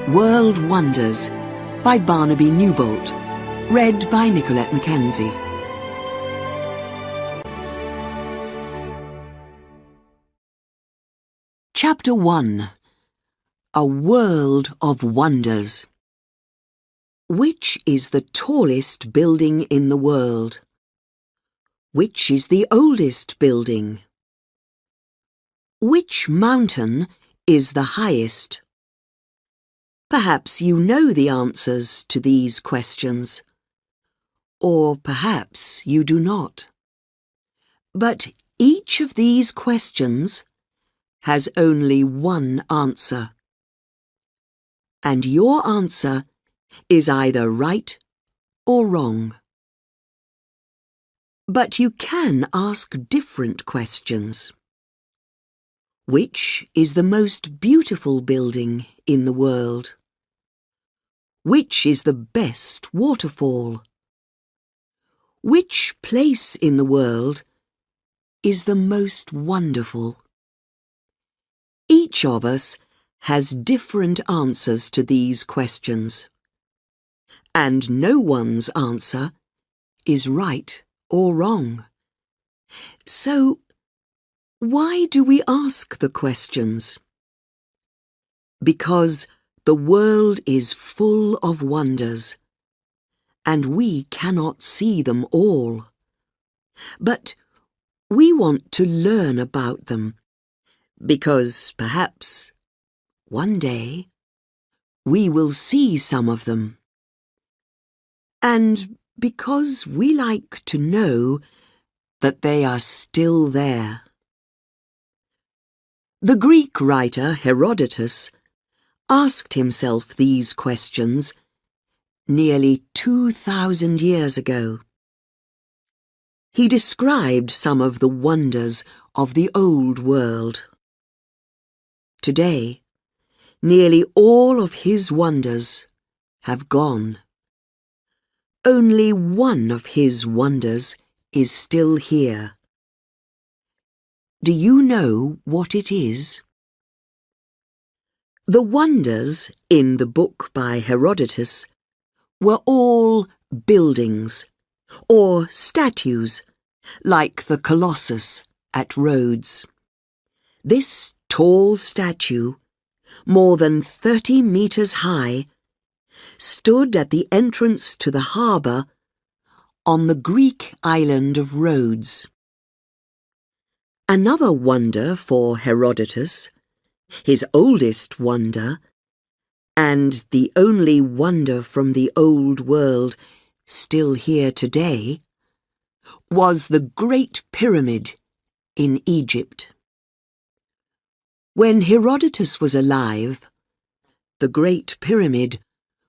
World Wonders by Barnaby Newbolt. Read by Nicolette Mackenzie. Chapter 1. A World of Wonders. Which is the tallest building in the world? Which is the oldest building? Which mountain is the highest? Perhaps you know the answers to these questions, or perhaps you do not. But each of these questions has only one answer, and your answer is either right or wrong. But you can ask different questions. Which is the most beautiful building in the world? Which is the best waterfall? Which place in the world is the most wonderful? Each of us has different answers to these questions, and no one's answer is right or wrong. So, why do we ask the questions? Because the world is full of wonders, and we cannot see them all. But we want to learn about them, because perhaps one day we will see some of them. And because we like to know that they are still there. The Greek writer Herodotus asked himself these questions nearly 2,000 years ago. He described some of the wonders of the old world. Today, nearly all of his wonders have gone. Only one of his wonders is still here. Do you know what it is? The wonders in the book by Herodotus were all buildings or statues, like the Colossus at Rhodes. This tall statue, more than 30 meters high, stood at the entrance to the harbour on the Greek island of Rhodes. Another wonder for Herodotus, his oldest wonder, and the only wonder from the old world still here today, was the Great Pyramid in Egypt. When Herodotus was alive, the Great Pyramid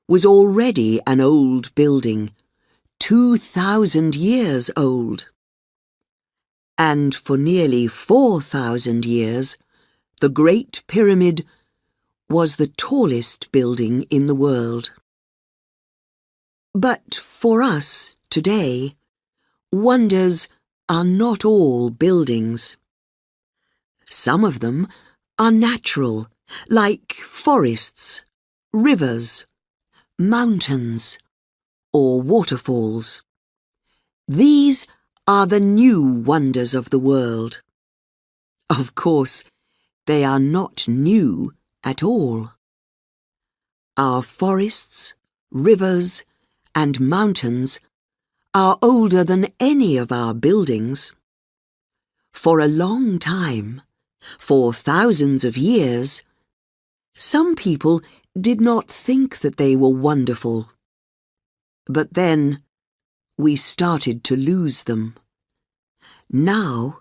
was already an old building, 2,000 years old. And for nearly 4,000 years, the Great Pyramid was the tallest building in the world. But for us today, wonders are not all buildings. Some of them are natural, like forests, rivers, mountains, or waterfalls. These are the new wonders of the world. Of course, they are not new at all. Our forests, rivers, and mountains are older than any of our buildings. For a long time, for thousands of years, some people did not think that they were wonderful. But then we started to lose them. Now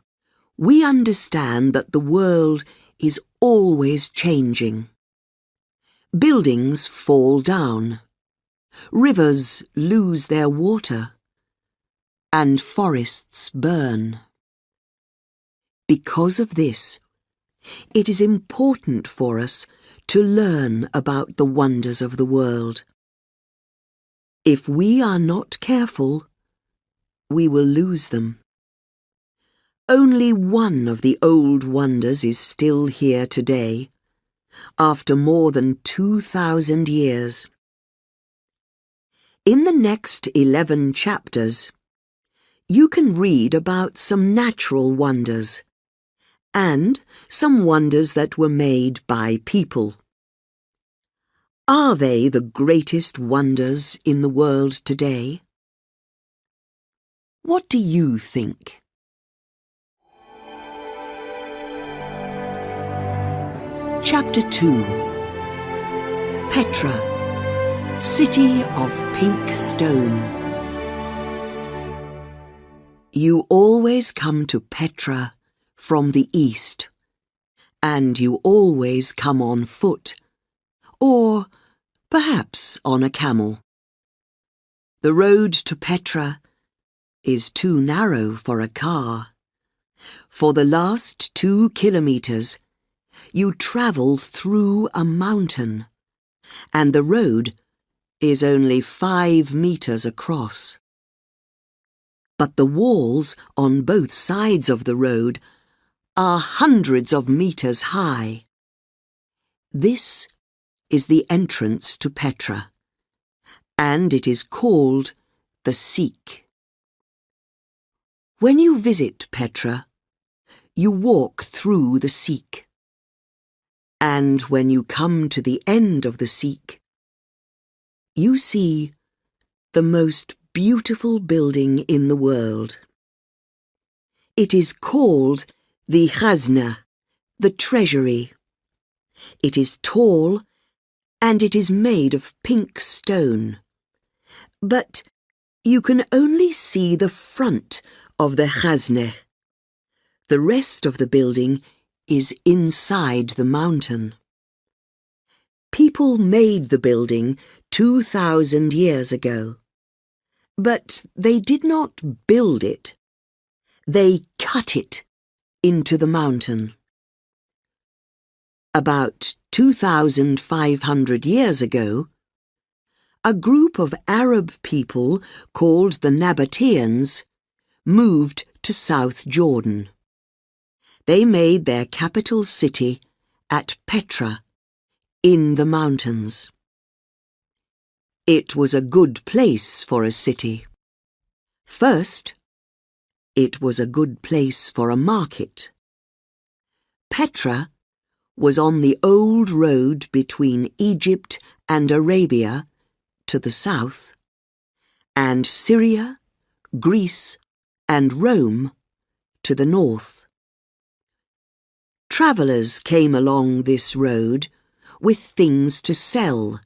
we understand that the world is always changing. Buildings fall down, rivers lose their water, and forests burn. Because of this, it is important for us to learn about the wonders of the world. If we are not careful, we will lose them. Only one of the old wonders is still here today, after more than 2,000 years. In the next 11 chapters, you can read about some natural wonders and some wonders that were made by people. Are they the greatest wonders in the world today? What do you think? Chapter 2. Petra, City of Pink Stone. You always come to Petra from the east, and you always come on foot, or perhaps on a camel. The road to Petra is too narrow for a car. For the last 2 kilometers, you travel through a mountain, and the road is only 5 meters across. But the walls on both sides of the road are hundreds of meters high. This is the entrance to Petra, and it is called the Seek. When you visit Petra, you walk through the Seek. And when you come to the end of the Seek, you see the most beautiful building in the world. It is called the Khazna, the treasury. It is tall and it is made of pink stone. But you can only see the front of the Khazna. The rest of the building is inside the mountain. People made the building 2,000 years ago, but they did not build it. They cut it into the mountain. About 2,500 years ago, a group of Arab people called the Nabateans moved to South Jordan. They made their capital city at Petra, in the mountains. It was a good place for a city. First, it was a good place for a market. Petra was on the old road between Egypt and Arabia to the south, and Syria, Greece, and Rome to the north. Travellers came along this road with things to sell,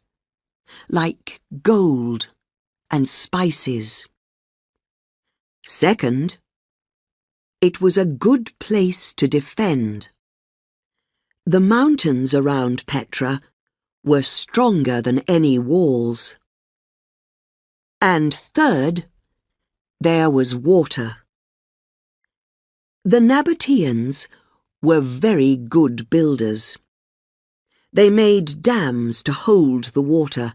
like gold and spices. Second, it was a good place to defend. The mountains around Petra were stronger than any walls. And third, there was water. The Nabateans were very good builders. They made dams to hold the water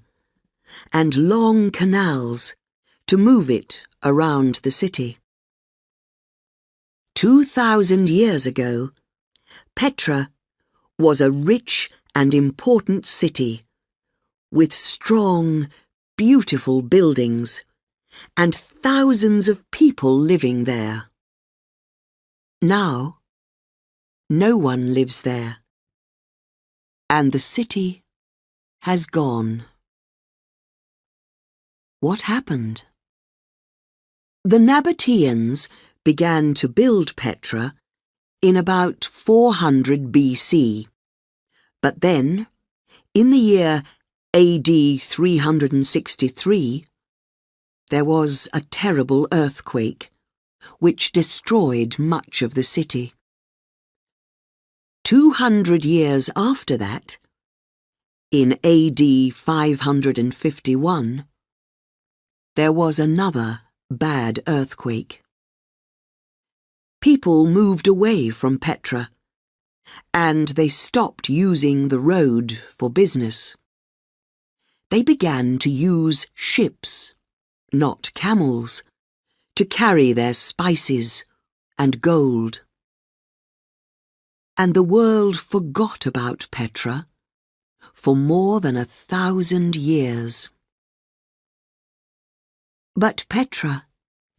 and long canals to move it around the city. 2,000 years ago, Petra was a rich and important city with strong, beautiful buildings and thousands of people living there. Now, no one lives there, and the city has gone. What happened? The Nabateans began to build Petra in about 400 BC, but then, in the year AD 363, there was a terrible earthquake, which destroyed much of the city. 200 years after that, in AD 551, there was another bad earthquake. People moved away from Petra, and they stopped using the road for business. They began to use ships, not camels, to carry their spices and gold. And the world forgot about Petra for more than 1,000 years. But Petra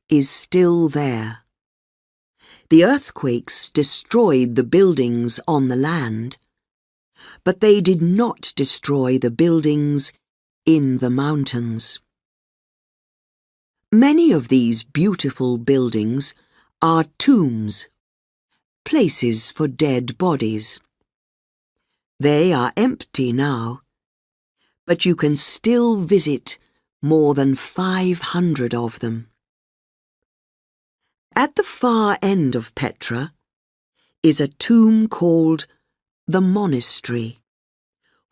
is still there. The earthquakes destroyed the buildings on the land, but they did not destroy the buildings in the mountains. Many of these beautiful buildings are tombs, places for dead bodies. They are empty now, but you can still visit more than 500 of them. At the far end of Petra is a tomb called the monastery,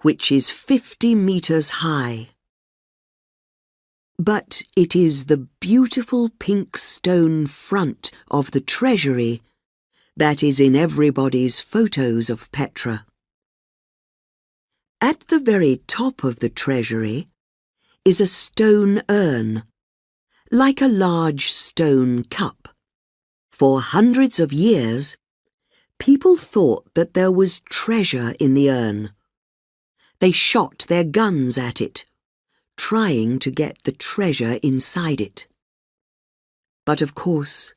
which is 50 meters high. But it is the beautiful pink stone front of the treasury that is in everybody's photos of Petra. At the very top of the treasury is a stone urn, like a large stone cup. For hundreds of years, people thought that there was treasure in the urn. They shot their guns at it, trying to get the treasure inside it. But of course,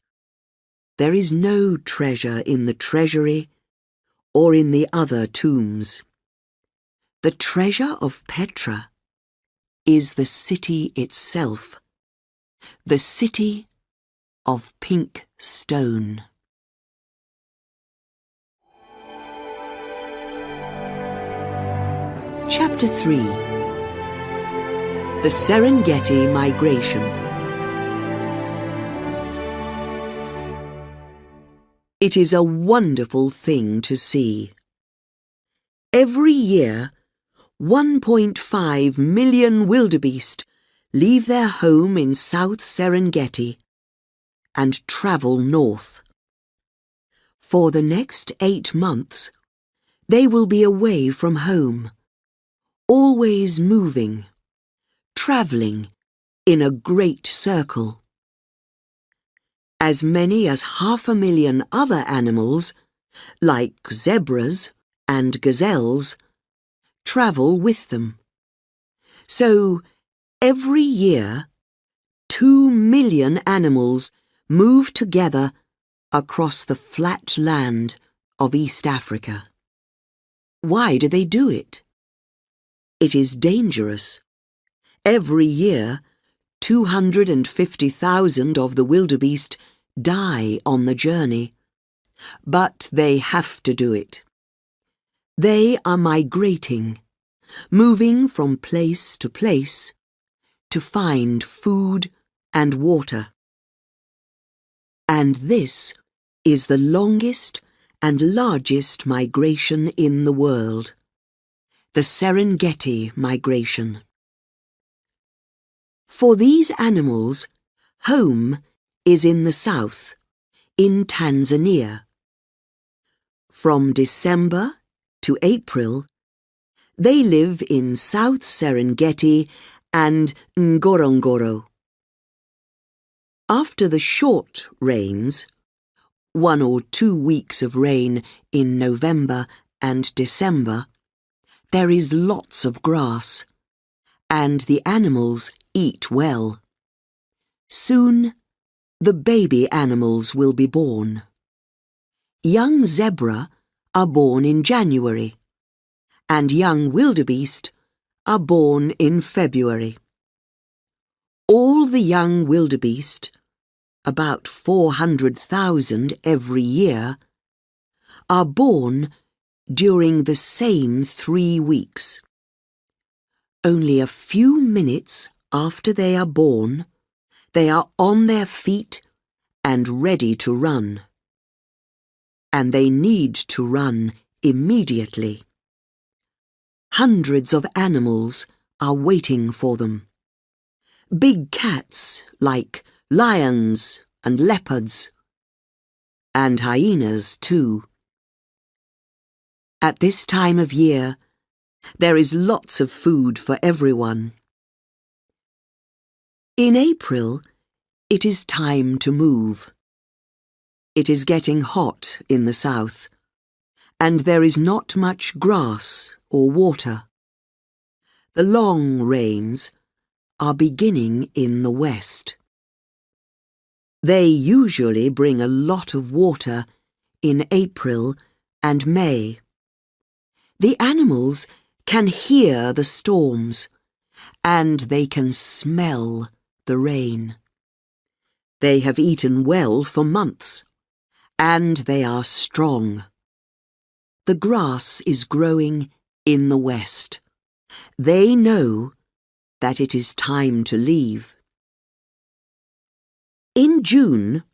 there is no treasure in the treasury or in the other tombs. The treasure of Petra is the city itself, the city of pink stone. Chapter 3. The Serengeti Migration. It is a wonderful thing to see. Every year, 1.5 million wildebeest leave their home in South Serengeti and travel north. For the next 8 months, they will be away from home, always moving, travelling in a great circle. As many as 500,000 other animals, like zebras and gazelles, travel with them. So, every year, 2 million animals move together across the flat land of East Africa. Why do they do it? It is dangerous. Every year, 250,000 of the wildebeest die on the journey. But they have to do it. They are migrating, moving from place to place to find food and water. And this is the longest and largest migration in the world, the Serengeti migration. For these animals, home is in the south, in Tanzania. From December to April, they live in South Serengeti and Ngorongoro. After the short rains, 1 or 2 weeks of rain in November and December, there is lots of grass, and the animals eat well. Soon, the baby animals will be born. Young zebra are born in January, and young wildebeest are born in February. All the young wildebeest, about 400,000 every year, are born during the same 3 weeks. Only a few minutes after they are born, they are on their feet and ready to run. And they need to run immediately. Hundreds of animals are waiting for them. Big cats like lions and leopards, and hyenas too. At this time of year, there is lots of food for everyone. In April, it is time to move. It is getting hot in the south, and there is not much grass or water. the long rains, are beginning in the west. They usually bring a lot of water in April and May. The animals can hear the storms, and they can smell the rain. They have eaten well for months, and they are strong. The grass is growing in the west. They know that it is time to leave. In June,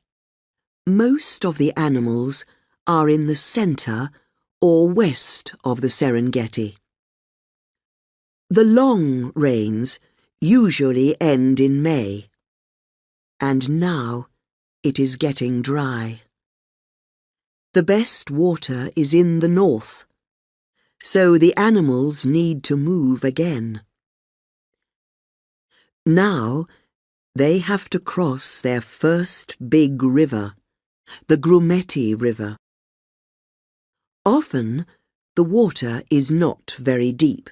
most of the animals are in the centre or west of the Serengeti. The long rains usually end in May, and now it is getting dry. The best water is in the north, so the animals need to move again. Now they have to cross their first big river, the Grumeti River. Often the water is not very deep,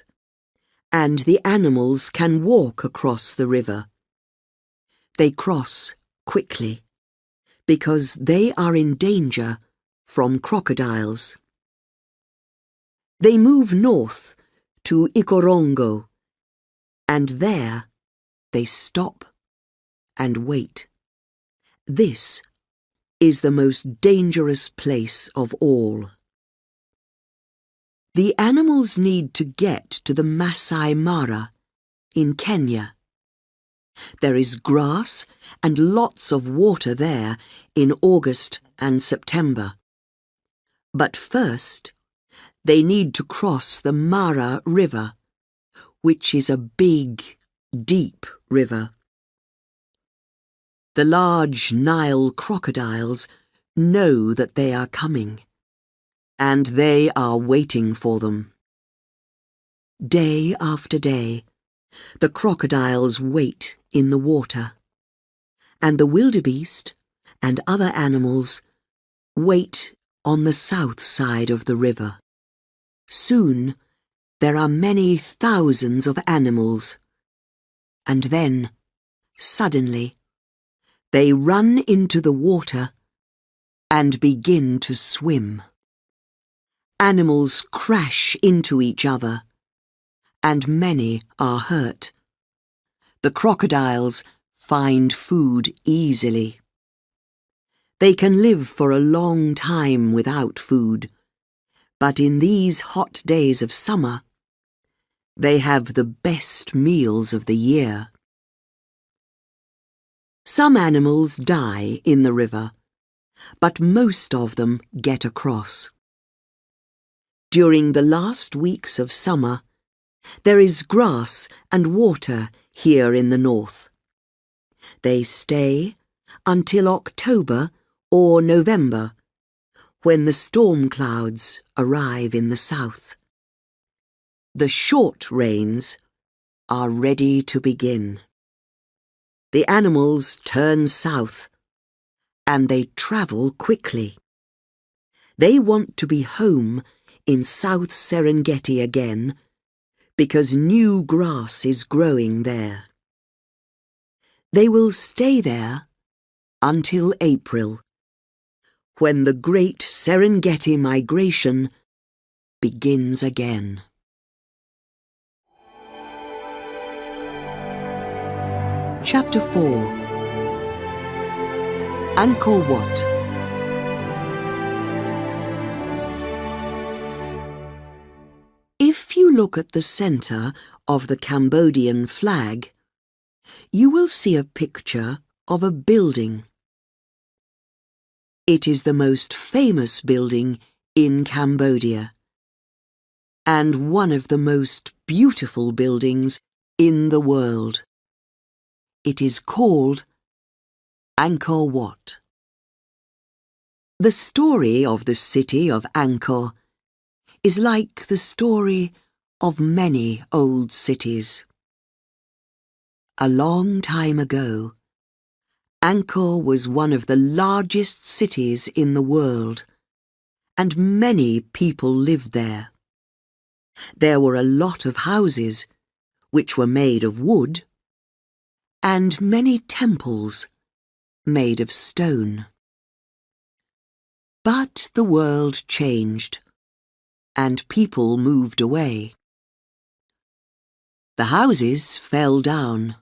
and the animals can walk across the river. They cross quickly, because they are in danger from crocodiles. They move north to Ikorongo, and there they stop and wait. This is the most dangerous place of all. The animals need to get to the Masai Mara in Kenya. There is grass and lots of water there in August and September. But first, they need to cross the Mara River, which is a big, deep river. The large Nile crocodiles know that they are coming, and they are waiting for them. Day after day, the crocodiles wait in the water, and the wildebeest and other animals wait on the south side of the river. Soon there are many thousands of animals, and then, suddenly, they run into the water and begin to swim. Animals crash into each other, and many are hurt. The crocodiles find food easily. They can live for a long time without food, but in these hot days of summer, they have the best meals of the year. Some animals die in the river, but most of them get across. During the last weeks of summer, there is grass and water here in the north. They stay until October or November, when the storm clouds arrive in the south. The short rains are ready to begin. The animals turn south, and they travel quickly. They want to be home in South Serengeti again, because new grass is growing there. They will stay there until April, when the great Serengeti migration begins again. Chapter 4. Angkor Wat. If you look at the center of the Cambodian flag, you will see a picture of a building. It is the most famous building in Cambodia, and one of the most beautiful buildings in the world. It is called Angkor Wat. The story of the city of Angkor is like the story of many old cities. A long time ago, Angkor was one of the largest cities in the world, and many people lived there. There were a lot of houses, which were made of wood, and many temples made of stone. But the world changed, and people moved away. The houses fell down,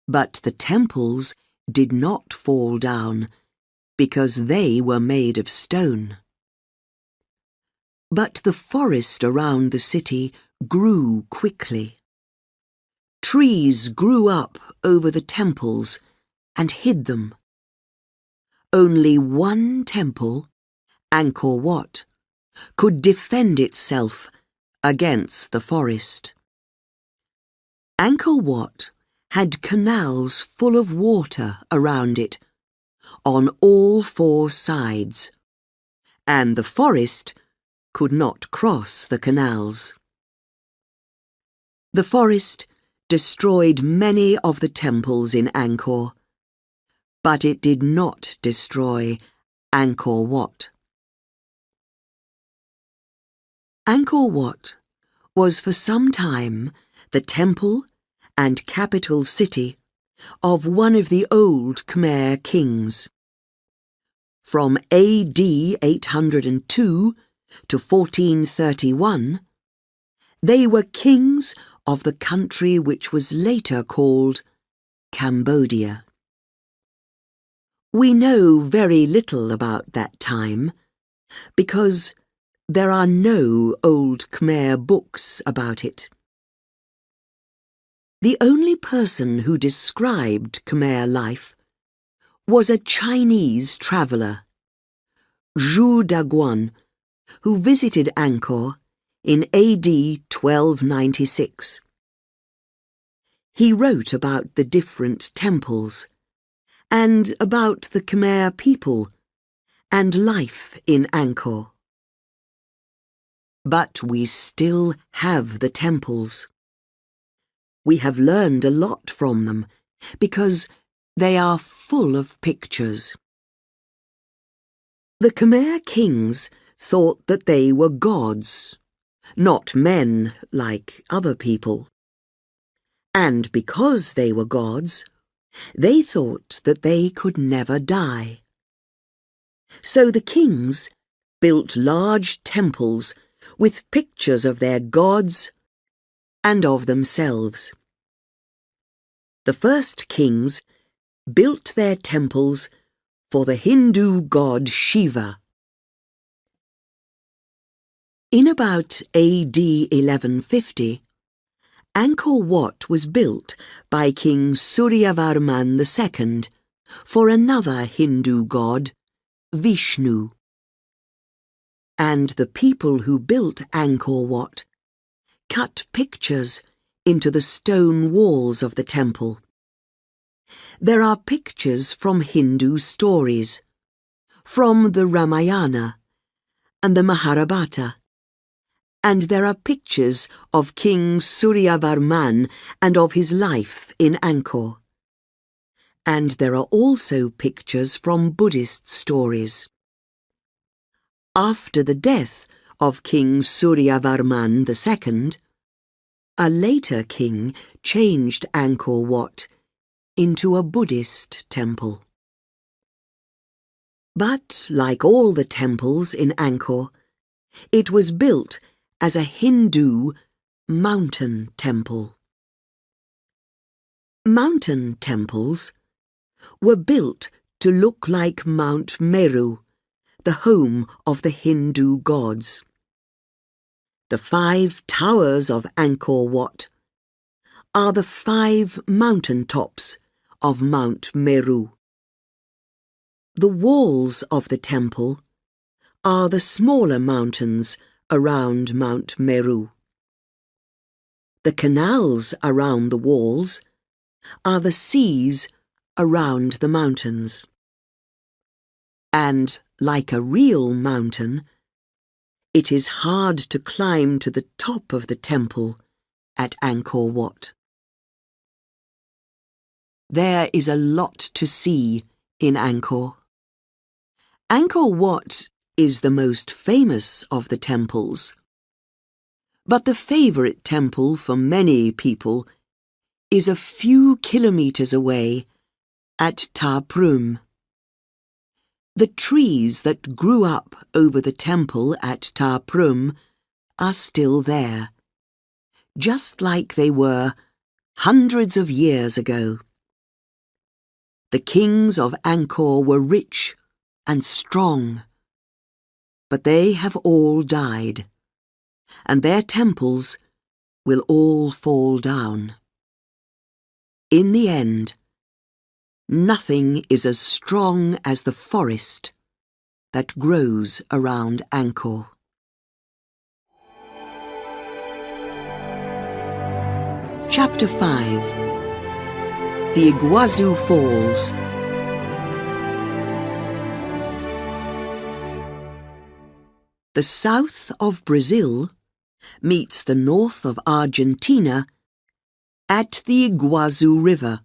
but the temples did not fall down because they were made of stone. But the forest around the city grew quickly. Trees grew up over the temples and hid them. Only one temple, Angkor Wat, could defend itself against the forest. Angkor Wat had canals full of water around it, on all four sides, and the forest could not cross the canals. The forest destroyed many of the temples in Angkor, but it did not destroy Angkor Wat. Angkor Wat was for some time the temple and capital city of one of the old Khmer kings. From AD 802 to 1431, they were kings of the country which was later called Cambodia. We know very little about that time because there are no old Khmer books about it. The only person who described Khmer life was a Chinese traveller, Zhu Daguan, who visited Angkor in AD 1296. He wrote about the different temples and about the Khmer people and life in Angkor. But we still have the temples. We have learned a lot from them because they are full of pictures. The Khmer kings thought that they were gods, not men like other people. And because they were gods, they thought that they could never die. So the kings built large temples with pictures of their gods and of themselves. The first kings built their temples for the Hindu god Shiva. In about AD 1150, Angkor Wat was built by King Suryavarman II for another Hindu god, Vishnu. And the people who built Angkor Wat cut pictures into the stone walls of the temple. There are pictures from Hindu stories, from the Ramayana and the Mahabharata, and there are pictures of King Suryavarman and of his life in Angkor. And there are also pictures from Buddhist stories. After the death of King Suryavarman II, a later king changed Angkor Wat into a Buddhist temple. But, like all the temples in Angkor, it was built as a Hindu mountain temple. Mountain temples were built to look like Mount Meru, the home of the Hindu gods. The 5 towers of Angkor Wat are the 5 mountain tops of Mount Meru. The walls of the temple are the smaller mountains around Mount Meru. The canals around the walls are the seas around the mountains. And, like a real mountain, it is hard to climb to the top of the temple at Angkor Wat. There is a lot to see in Angkor. Angkor Wat is the most famous of the temples. But the favourite temple for many people is a few kilometres away at Ta Prohm. The trees that grew up over the temple at Ta Prohm are still there, just like they were hundreds of years ago. The kings of Angkor were rich and strong, but they have all died, and their temples will all fall down. In the end, nothing is as strong as the forest that grows around Angkor. Chapter 5. The Iguazu Falls. The south of Brazil meets the north of Argentina at the Iguazu River,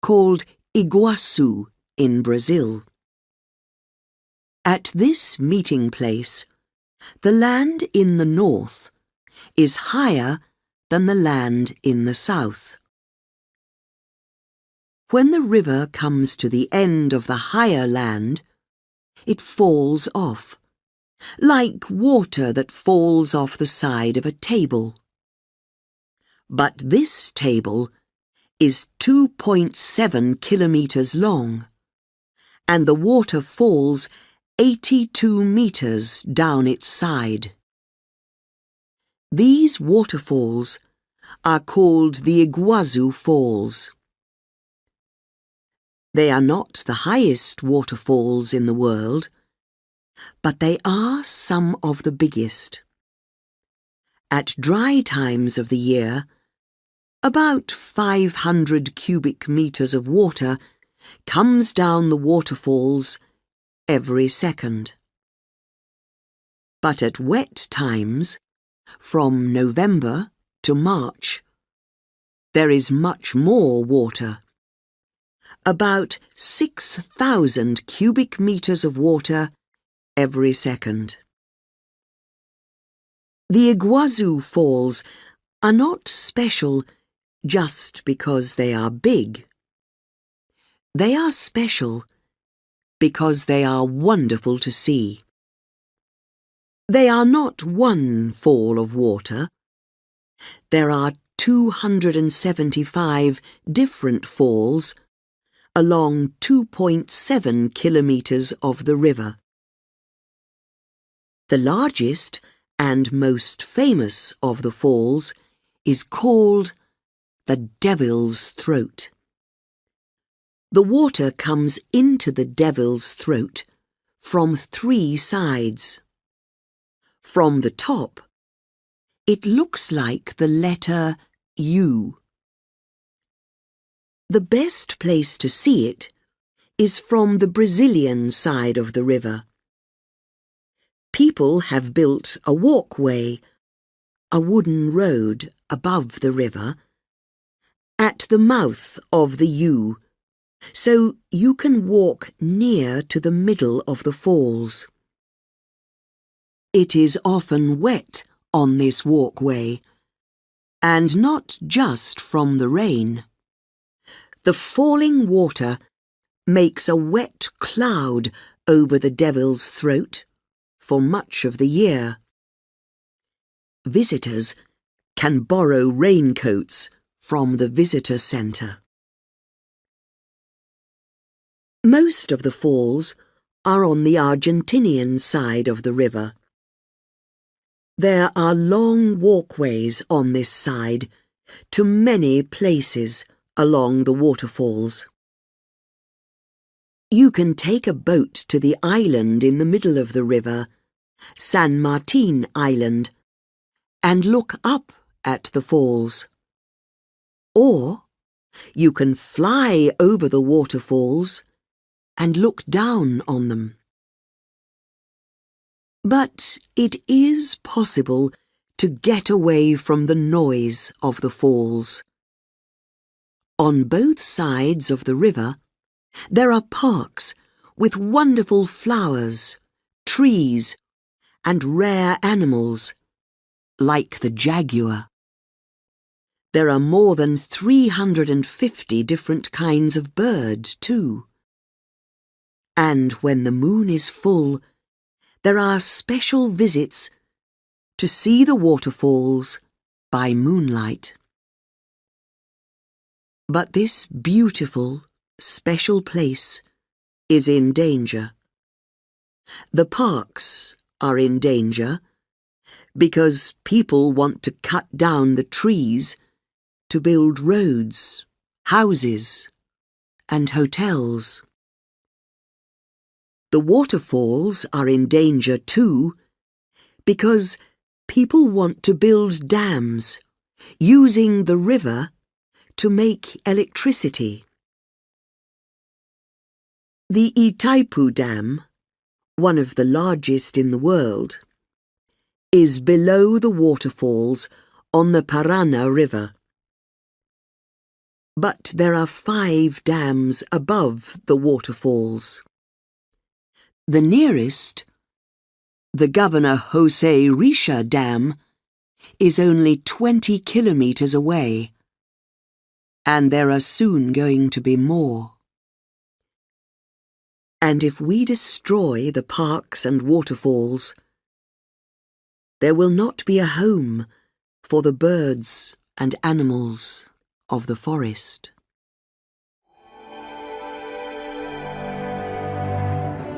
called Iguaçu in Brazil. At this meeting place, the land in the north is higher than the land in the south. When the river comes to the end of the higher land, it falls off, like water that falls off the side of a table. But this table is 2.7 kilometres long, and the water falls 82 metres down its side. These waterfalls are called the Iguazu Falls. They are not the highest waterfalls in the world, but they are some of the biggest. At dry times of the year, about 500 cubic metres of water comes down the waterfalls every second. But at wet times, from November to March, there is much more water. About 6,000 cubic metres of water every second. The Iguazu Falls are not special just because they are big. They are special because they are wonderful to see. They are not one fall of water. There are 275 different falls along 2.7 kilometres of the river. The largest and most famous of the falls is called the Devil's Throat. The water comes into the Devil's Throat from 3 sides. From the top, it looks like the letter U. The best place to see it is from the Brazilian side of the river. People have built a walkway, a wooden road above the river, at the mouth of the U, so you can walk near to the middle of the falls. It is often wet on this walkway, and not just from the rain. The falling water makes a wet cloud over the Devil's Throat for much of the year. Visitors can borrow raincoats from the visitor centre. Most of the falls are on the Argentinian side of the river. There are long walkways on this side to many places along the waterfalls. You can take a boat to the island in the middle of the river, San Martin Island, and look up at the falls. Or you can fly over the waterfalls and look down on them. But it is possible to get away from the noise of the falls. On both sides of the river, there are parks with wonderful flowers, trees, and rare animals, like the jaguar. There are more than 350 different kinds of bird, too. And when the moon is full, there are special visits to see the waterfalls by moonlight. But this beautiful, special place is in danger. The parks are in danger because people want to cut down the trees to build roads, houses, and hotels. The waterfalls are in danger too because people want to build dams using the river to make electricity. The Itaipu Dam, one of the largest in the world, is below the waterfalls on the Parana River. But there are 5 dams above the waterfalls. The nearest, the Governor Jose Risha Dam, is only 20 kilometers away, and there are soon going to be more. And if we destroy the parks and waterfalls, there will not be a home for the birds and animals of the forest.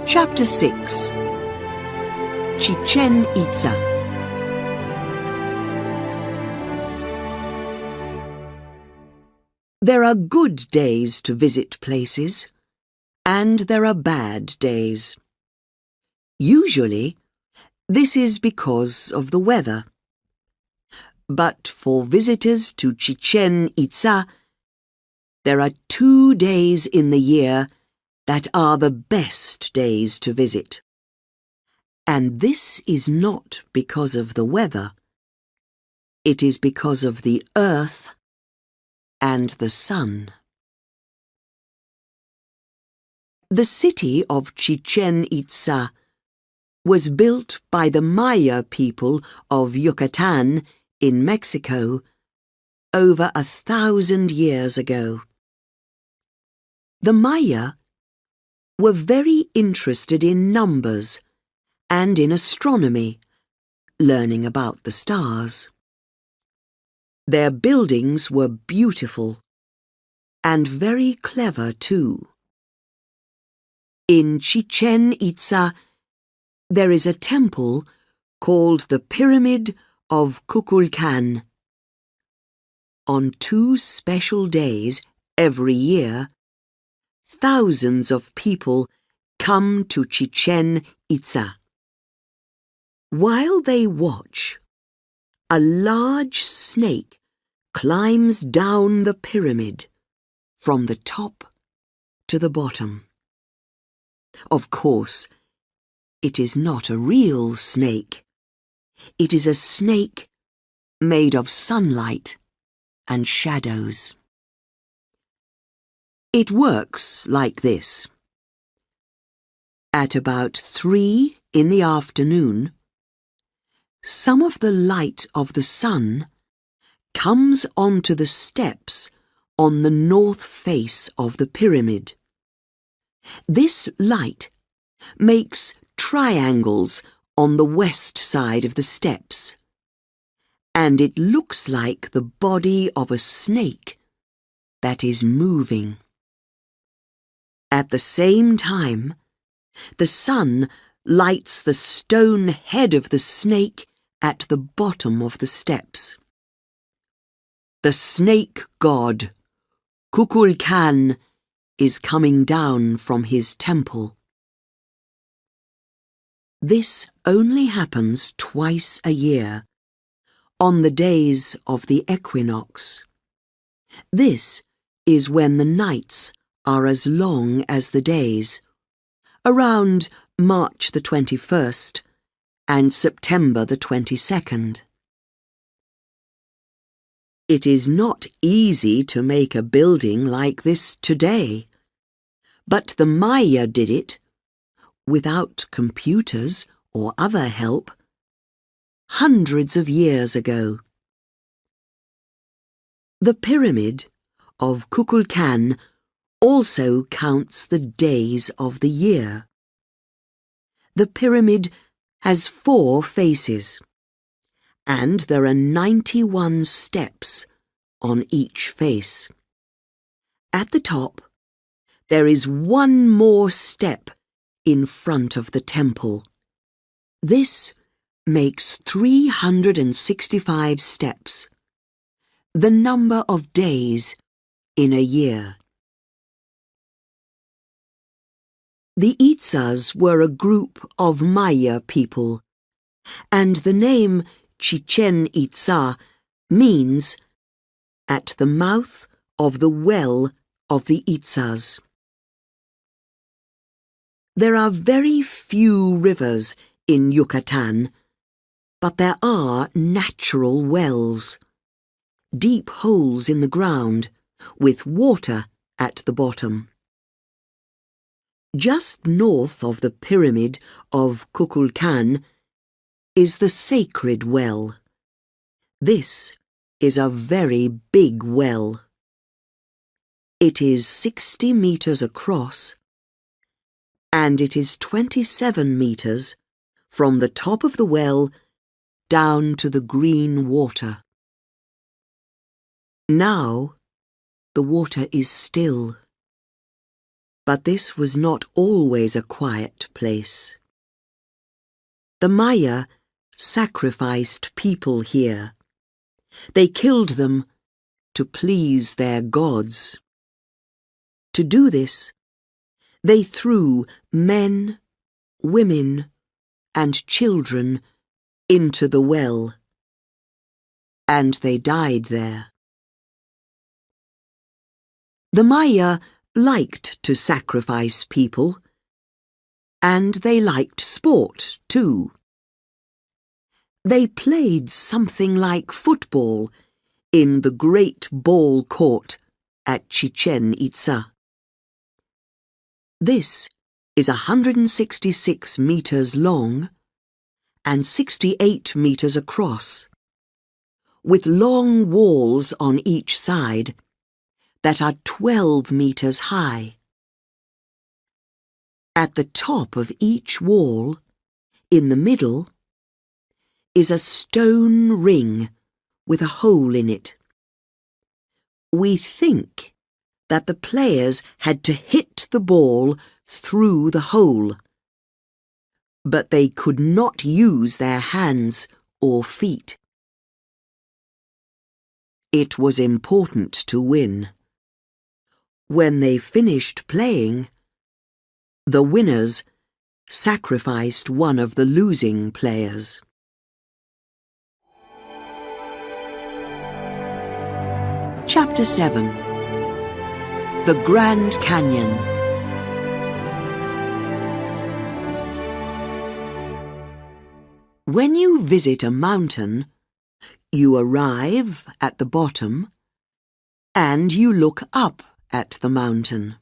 Chapter 6. Chichen Itza. There are good days to visit places, and there are bad days. Usually, this is because of the weather. But for visitors to Chichen Itza, there are 2 days in the year that are the best days to visit. And this is not because of the weather. It is because of the earth and the sun. The city of Chichen Itza was built by the Maya people of Yucatan in Mexico over 1,000 years ago. The Maya were very interested in numbers and in astronomy, learning about the stars. Their buildings were beautiful and very clever too. In Chichen Itza, there is a temple called the Pyramid of Kukulkan. On 2 special days every year, thousands of people come to Chichen Itza. While they watch, a large snake climbs down the pyramid from the top to the bottom. Of course, it is not a real snake. It is a snake made of sunlight and shadows. It works like this. At about 3 in the afternoon, some of the light of the sun comes onto the steps on the north face of the pyramid. This light makes triangles on the west side of the steps, and it looks like the body of a snake that is moving. At the same time, the sun lights the stone head of the snake at the bottom of the steps. The snake god, Kukulkan, is coming down from his temple. This only happens twice a year, on the days of the equinox. This is when the nights are as long as the days, around March the 21st and September the 22nd. It is not easy to make a building like this today, but the Maya did it without computers or other help. hundreds of years ago. The pyramid of Kukulkan also counts the days of the year. The pyramid has 4 faces, and there are 91 steps on each face. At the top, there is 1 more step in front of the temple. This makes 365 steps, the number of days in a year. The Itzas were a group of Maya people, and the name Chichen Itza means at the mouth of the well of the Itzas. There are very few rivers in Yucatan, but there are natural wells, deep holes in the ground with water at the bottom. Just north of the pyramid of Kukulkan is the sacred well. This is a very big well. It is 60 meters across, and it is 27 meters from the top of the well down to the green water. Now the water is still, but this was not always a quiet place. The Maya sacrificed people here. They killed them to please their gods. To do this, they threw men, women, and children into the well, and they died there. The Maya liked to sacrifice people, and they liked sport too. They played something like football in the great ball court at Chichen Itza. This is 166 meters long and 68 meters across, with long walls on each side that are 12 meters high. At the top of each wall, in the middle, is a stone ring with a hole in it. We think that the players had to hit the ball through the hole, but they could not use their hands or feet. It was important to win. When they finished playing, the winners sacrificed one of the losing players. Chapter 7. The Grand Canyon. When you visit a mountain, you arrive at the bottom and you look up at the mountain.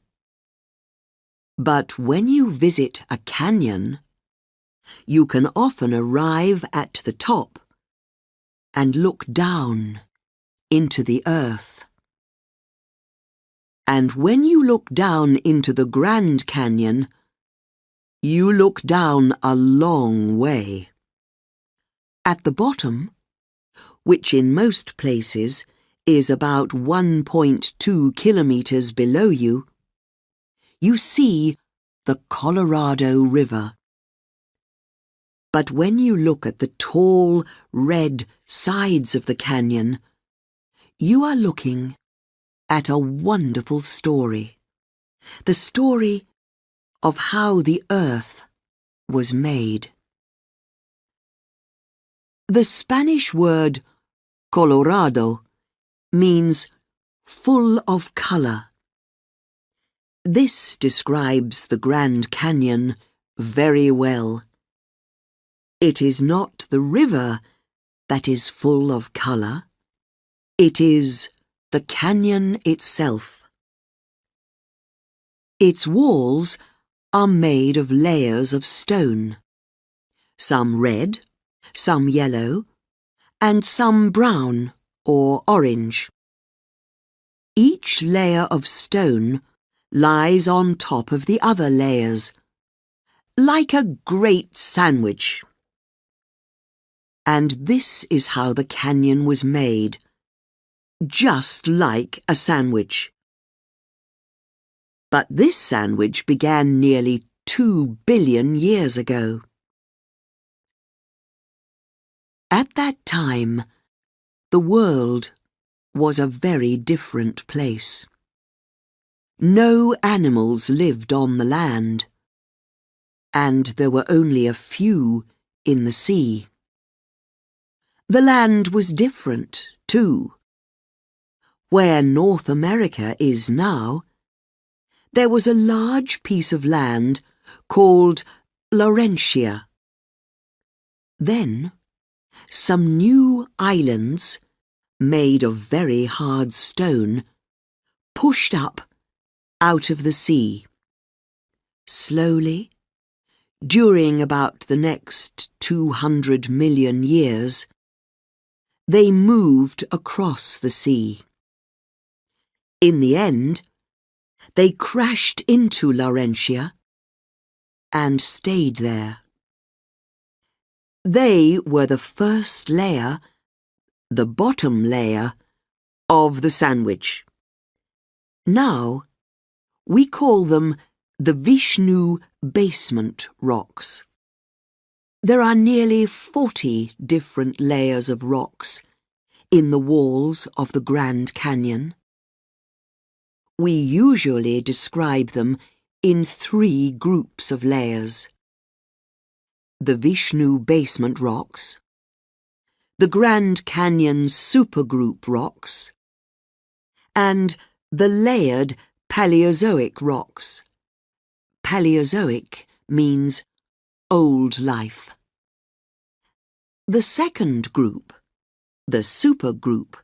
But when you visit a canyon, you can often arrive at the top and look down into the earth. And when you look down into the Grand Canyon, you look down a long way. At the bottom, which in most places is about 1.2 kilometers below you, you see the Colorado River. But when you look at the tall, red sides of the canyon, you are looking at a wonderful story. The story of how the earth was made. The Spanish word Colorado means full of color. This describes the Grand Canyon very well. It is not the river that is full of color. It is the canyon itself. Its walls are made of layers of stone, some red, some yellow, and some brown or orange. Each layer of stone lies on top of the other layers, like a great sandwich. And this is how the canyon was made, just like a sandwich. But this sandwich began nearly 2 billion years ago. At that time, the world was a very different place. No animals lived on the land, and there were only a few in the sea. The land was different, too. Where North America is now, there was a large piece of land called Laurentia. Then, some new islands, made of very hard stone, pushed up out of the sea. Slowly, during about the next 200 million years, they moved across the sea. In the end, they crashed into Laurentia and stayed there. They were the first layer, the bottom layer, of the sandwich. Now, we call them the Vishnu basement rocks. There are nearly 40 different layers of rocks in the walls of the Grand Canyon. We usually describe them in 3 groups of layers: the Vishnu basement rocks, the Grand Canyon supergroup rocks, and the layered Paleozoic rocks. Paleozoic means old life. The second group, the supergroup,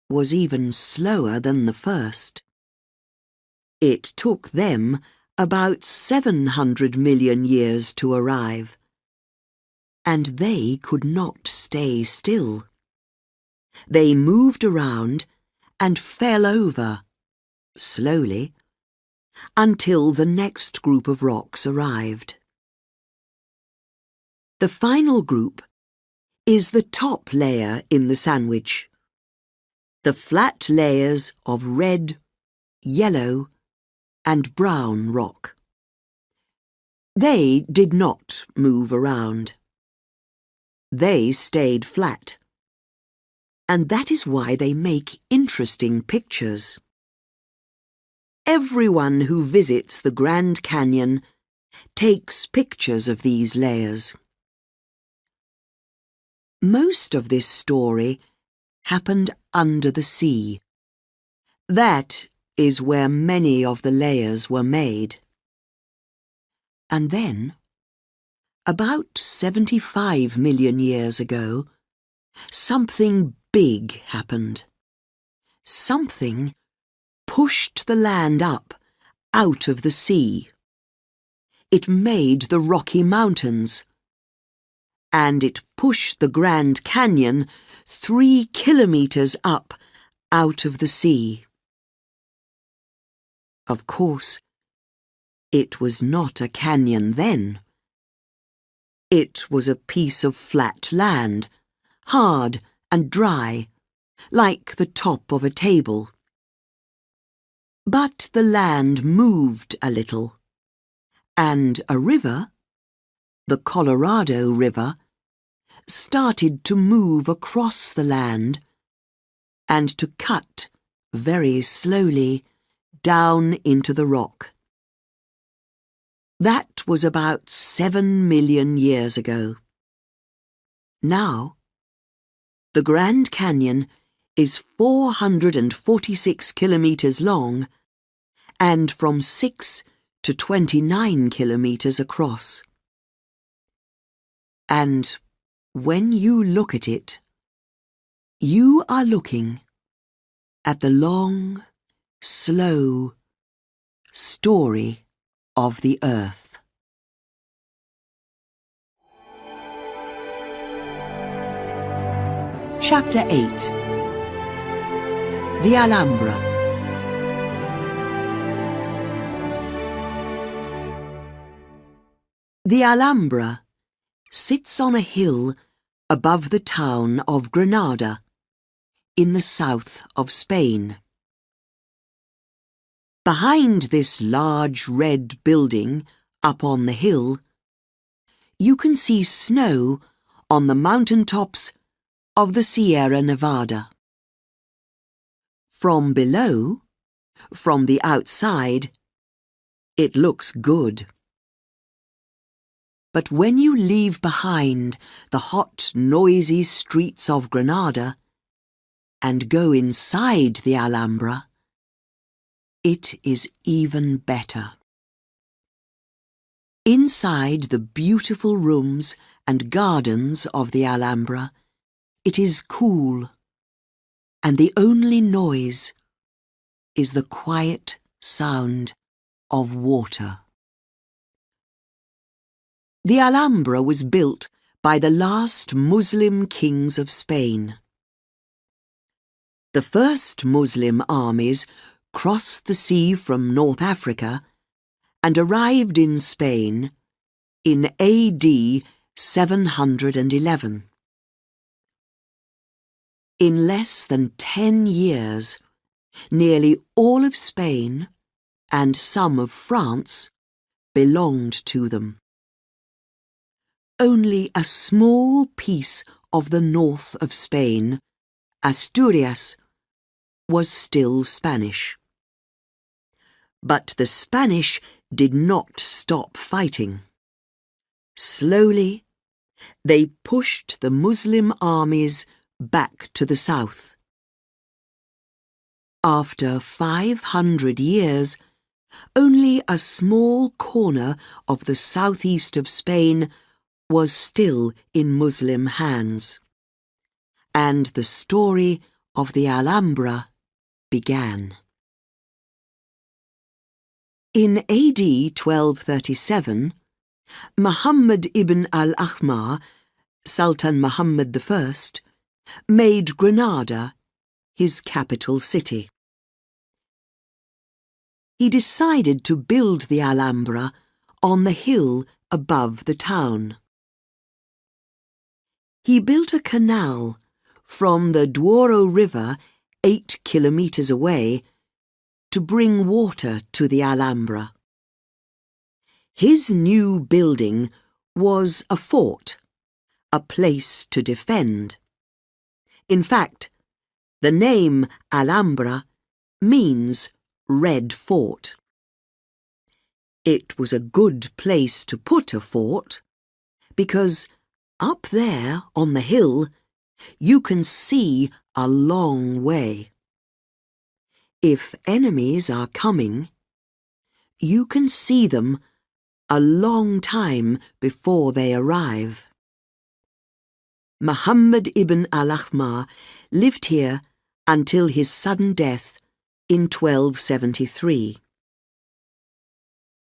was even slower than the first. It took them about 700 million years to arrive, and they could not stay still. They moved around and fell over, slowly, until the next group of rocks arrived. The final group is the top layer in the sandwich, the flat layers of red, yellow, and brown rock. They did not move around. They stayed flat, and that is why they make interesting pictures. Everyone who visits the Grand Canyon takes pictures of these layers. Most of this story happened under the sea. That is where many of the layers were made. And then, about 75 million years ago, something big happened. Something pushed the land up out of the sea. It made the Rocky Mountains, and it pushed the Grand Canyon 3 kilometers up out of the sea. Of course, it was not a canyon then. It was a piece of flat land, hard and dry, like the top of a table. But the land moved a little, and a river, the Colorado River, started to move across the land and to cut very slowly down into the rock. That was about 7 million years ago. Now, the Grand Canyon is 446 kilometers long and from 6 to 29 kilometers across. And when you look at it, you are looking at the long, slow story of the Earth. Chapter 8. The Alhambra. The Alhambra sits on a hill above the town of Granada, in the south of Spain. Behind this large red building up on the hill, you can see snow on the mountain tops of the Sierra Nevada. From below, from the outside, it looks good. But when you leave behind the hot, noisy streets of Granada and go inside the Alhambra, it is even better. Inside the beautiful rooms and gardens of the Alhambra, it is cool, and the only noise is the quiet sound of water. The Alhambra was built by the last Muslim kings of Spain. The first Muslim armies crossed the sea from North Africa and arrived in Spain in AD 711. In less than 10 years, nearly all of Spain and some of France belonged to them. Only a small piece of the north of Spain, Asturias, was still Spanish. But the Spanish did not stop fighting. Slowly, they pushed the Muslim armies back to the south. After 500 years, only a small corner of the southeast of Spain was still in Muslim hands, and the story of the Alhambra began. In AD 1237, Muhammad ibn al-Ahmar, Sultan Muhammad I, made Granada his capital city. He decided to build the Alhambra on the hill above the town. He built a canal from the Douro River 8 kilometers away to bring water to the Alhambra. His new building was a fort, a place to defend. In fact, the name Alhambra means Red Fort. It was a good place to put a fort, because up there on the hill you can see a long way. If enemies are coming, you can see them a long time before they arrive. Muhammad ibn al-Ahmar lived here until his sudden death in 1273.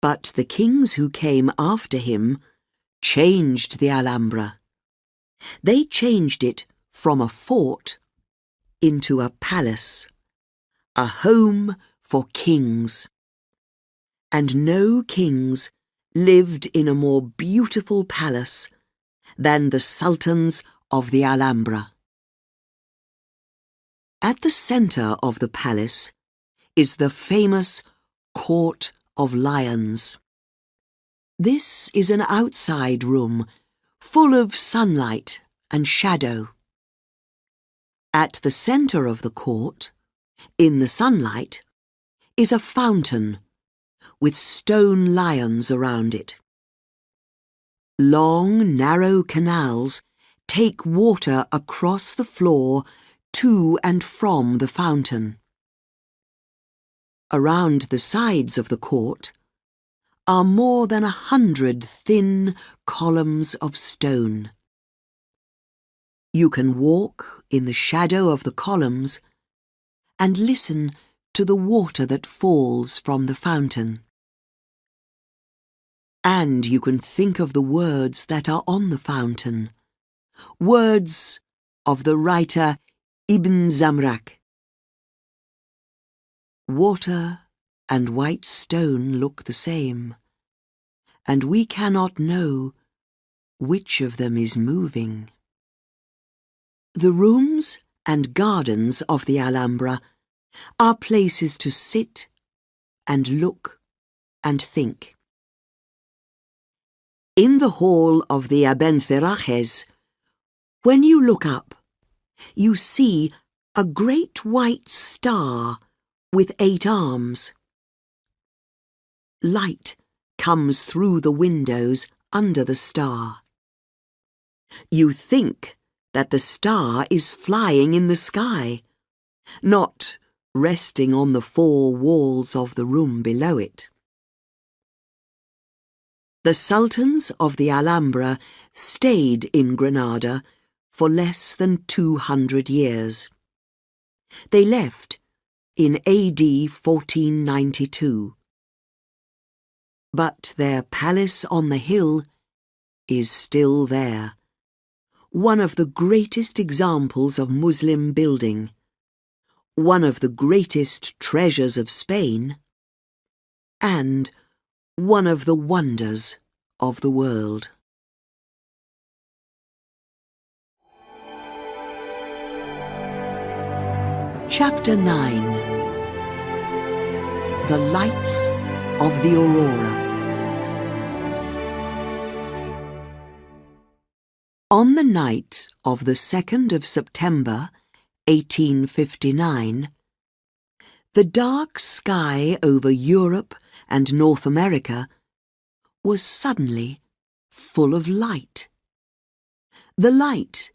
But the kings who came after him changed the Alhambra. They changed it from a fort into a palace, a home for kings. And no kings lived in a more beautiful palace than the sultans of the Alhambra. At the center of the palace is the famous Court of Lions. This is an outside room full of sunlight and shadow. At the center of the court, in the sunlight, is a fountain with stone lions around it. Long, narrow canals take water across the floor to and from the fountain. Around the sides of the court are more than 100 thin columns of stone. You can walk in the shadow of the columns and listen to the water that falls from the fountain. And you can think of the words that are on the fountain, words of the writer Ibn Zamrak. Water and white stone look the same, and we cannot know which of them is moving. The rooms and gardens of the Alhambra are places to sit and look and think. In the hall of the Abencerrajes, when you look up, you see a great white star with 8 arms. Light comes through the windows under the star. You think that the star is flying in the sky, not resting on the 4 walls of the room below it. The sultans of the Alhambra stayed in Granada for less than 200 years. They left in AD 1492. But their palace on the hill is still there, one of the greatest examples of Muslim building, one of the greatest treasures of Spain, and one of the wonders of the world. Chapter 9. The Lights of the Aurora. On the night of the 2nd of September, 1859, the dark sky over Europe and North America was suddenly full of light. The light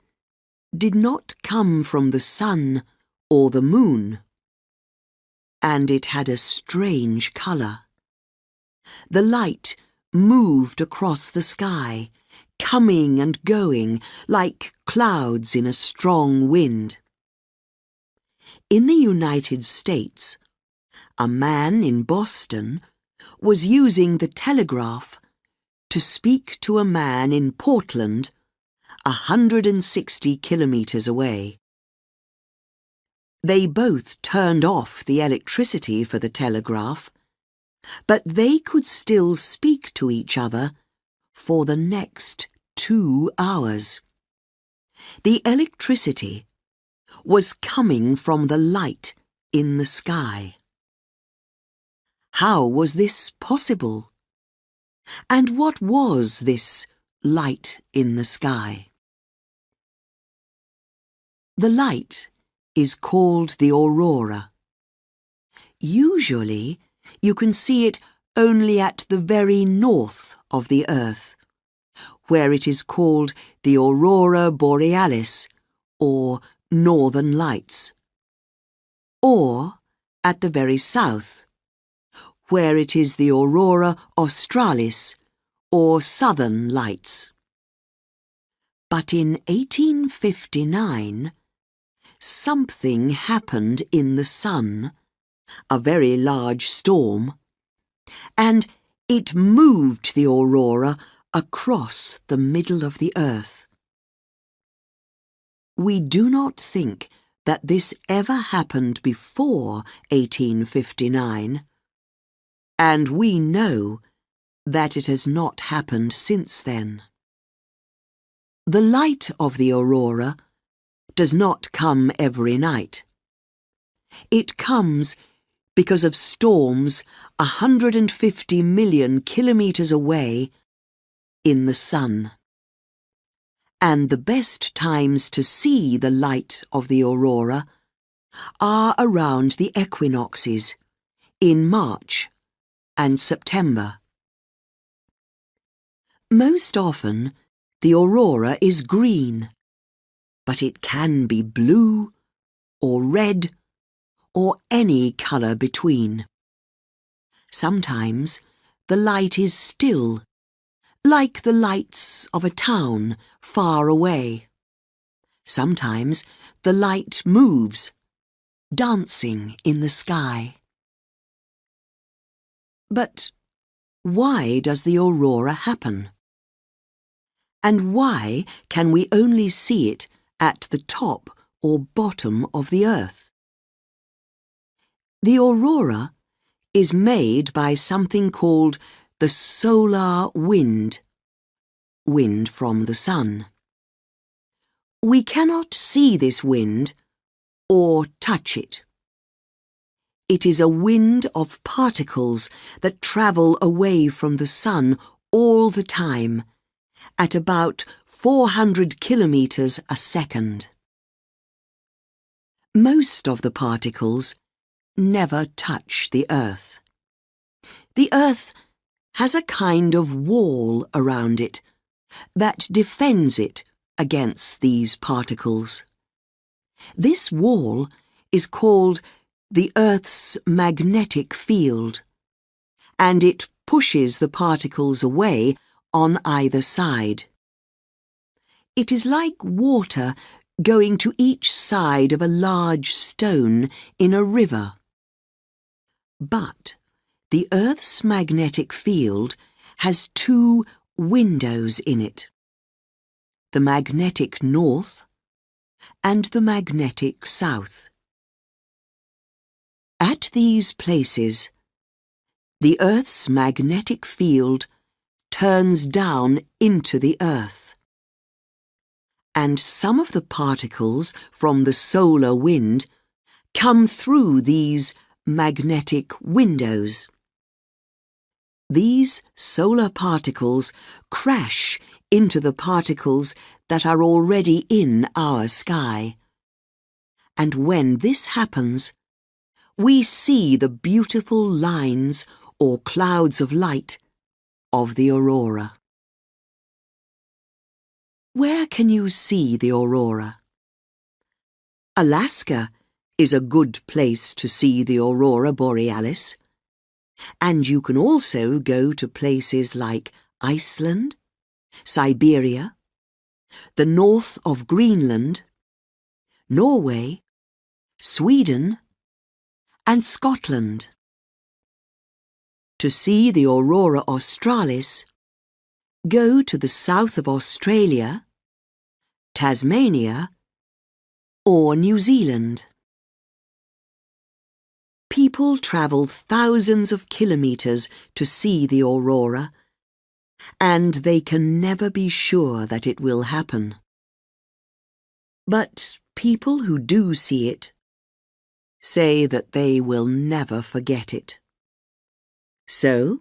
did not come from the sun or the moon, and it had a strange colour. The light moved across the sky, coming and going like clouds in a strong wind. In the United States, a man in Boston was using the telegraph to speak to a man in Portland, 160 kilometres away. They both turned off the electricity for the telegraph, but they could still speak to each other for the next 2 hours. The electricity was coming from the light in the sky. How was this possible? And what was this light in the sky? The light is called the aurora. Usually, you can see it only at the very north of the earth, where it is called the aurora borealis, or northern lights, or at the very south, where it is the aurora australis, or southern lights. But in 1859, something happened in the sun, a very large storm, and it moved the aurora across the middle of the earth. We do not think that this ever happened before 1859, and we know that it has not happened since then. The light of the aurora does not come every night. It comes because of storms 150 million kilometres away in the sun. And the best times to see the light of the aurora are around the equinoxes, in March and September. Most often, the aurora is green, but it can be blue or red or any colour between. Sometimes the light is still, like the lights of a town far away. Sometimes the light moves, dancing in the sky. But why does the aurora happen? And why can we only see it at the top or bottom of the earth. The aurora is made by something called the solar wind, wind from the sun. We cannot see this wind or touch it. It is a wind of particles that travel away from the sun all the time at about 400 kilometers a second. Most of the particles never touch the earth. The earth has a kind of wall around it that defends it against these particles. This wall is called the Earth's magnetic field, and it pushes the particles away on either side. It is like water going to each side of a large stone in a river. But the Earth's magnetic field has two windows in it: the magnetic north and the magnetic south. At these places, the Earth's magnetic field turns down into the earth, and some of the particles from the solar wind come through these magnetic windows. These solar particles crash into the particles that are already in our sky, and when this happens, we see the beautiful lines or clouds of light of the aurora. Where can you see the aurora? Alaska is a good place to see the aurora borealis, and you can also go to places like Iceland, Siberia, the north of Greenland, Norway, Sweden, and Scotland. To see the aurora australis, go to the south of Australia, Tasmania, or New Zealand. People travel thousands of kilometers to see the aurora, and they can never be sure that it will happen. But people who do see it say that they will never forget it. So,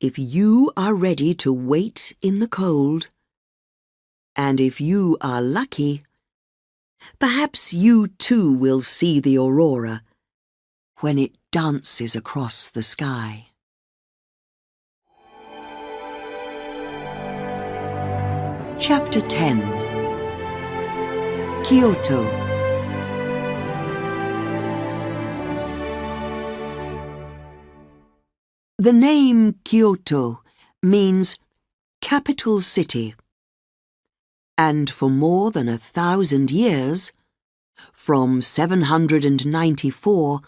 if you are ready to wait in the cold, and if you are lucky, perhaps you too will see the aurora when it dances across the sky. Chapter 10. Kyoto. The name Kyoto means capital city, and for more than 1,000 years, from 794